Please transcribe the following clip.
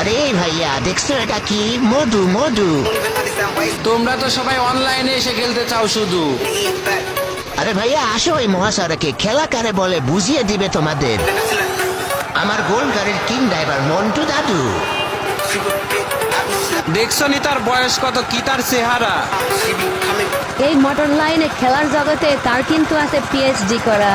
আরে ভাইয়া দেখছো এটা কি? মধু মধু। তোমরা তো সবাই অনলাইনে এসে খেলতে চাও শুধু। আরে ভাইয়া আসো এই মহাসড়কে, খেলা কারে বলে বুঝিয়ে দিবে তোমাদের। আমার গোল গাড়ির কিং ড্রাইভার মন্টু দাদু। দেখছো নি তার বয়স কত, কি তার চেহারা। এই মোটর লাইনে খেলার জগতে তার কিন্তু আছে পিএইচডি করা।